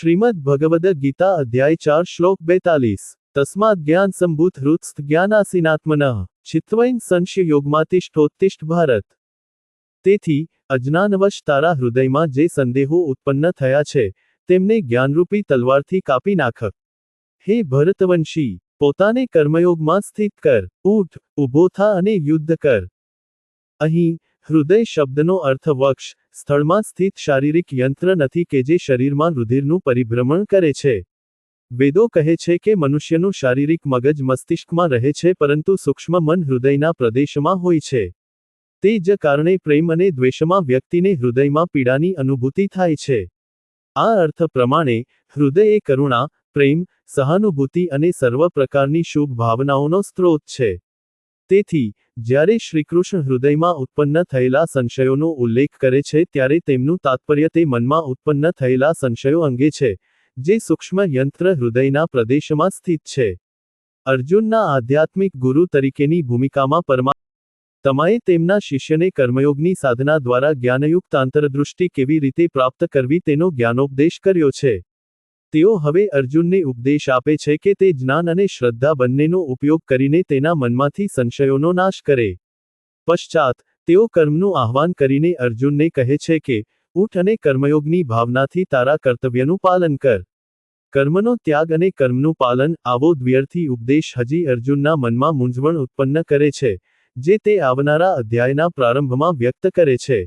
શ્રીમદ્ ભગવદ ગીતા અધ્યાય 4 શ્લોક 42 તસ્માદ જ્ઞાન સંભૂત હૃત્સ્થ જ્ઞાનાસીનાત્મનઃ ચિત્વૈન સંશય યોગમાતિષ્ઠોત્તિષ્ઠ ભારત। તેથી અજ્ઞાનવશ તારા હૃદયમાં જે સંદેહો ઉત્પન્ન થયા છે તેમને જ્ઞાનરૂપી તલવારથી કાપી નાખ। હે ભરતવંશી, પોતાને કર્મયોગમાં સ્થિત કર, ઊઠ, ઊભો થા અને યુદ્ધ કર। અહીં હૃદય શબ્દનો અર્થ વક્ષ સ્થળમાં સ્થિત શારીરિક યંત્ર નથી કે જે શરીરમાં રુધિરનું પરિભ્રમણ કરે છે। વેદો કહે છે કે મનુષ્યનું શારીરિક મગજ મસ્તિષ્કમાં રહે છે પરંતુ સૂક્ષ્મ મન હૃદયના પ્રદેશમાં હોય છે। તે જ કારણે પ્રેમ અને દ્વેષમાં વ્યક્તિને હૃદયમાં પીડાની અનુભૂતિ થાય છે। આ અર્થ પ્રમાણે હૃદય એ કરુણા, પ્રેમ, સહાનુભૂતિ અને સર્વ પ્રકારની શુભ ભાવનાઓનો સ્ત્રોત છે। તેથી જ્યારે શ્રીકૃષ્ણ હૃદયમાં ઉત્પન્ન થયેલા સંશયોનો ઉલ્લેખ કરે છે ત્યારે તેમનું તાત્પર્ય તે મનમાં ઉત્પન્ન થયેલા સંશયો અંગે છે જે સૂક્ષ્મ યંત્ર હૃદયના પ્રદેશમાં સ્થિત છે। અર્જુનના આધ્યાત્મિક ગુરુ તરીકેની ભૂમિકામાં પરમાત્માએ તેમના શિષ્યને કર્મયોગની સાધના દ્વારા જ્ઞાનયુક્ત આંતરદૃષ્ટિ કેવી રીતે પ્રાપ્ત કરવી તેનો જ્ઞાનોપદેશ કર્યો છે। તેઓ હવે અર્જુનને ઉપદેશ આપે છે કે તે જ્ઞાન અને શ્રદ્ધા બંનેનો ઉપયોગ કરીને તેના મનમાંથી સંશયોનો નાશ કરે। પશ્ચાત તેઓ કર્મનું આહ્વાન કરીને અર્જુનને કહે છે કે ઊઠ અને કર્મયોગની ભાવનાથી તારા કર્તવ્યનું પાલન કર। કર્મનો ત્યાગ અને કર્મનું પાલન, આવો દ્વ્યર્થી ઉપદેશ હજી અર્જુનના મનમાં મૂંઝવણ ઉત્પન્ન કરે છે જે તે આવનારા અધ્યાયના પ્રારંભમાં વ્યક્ત કરે છે।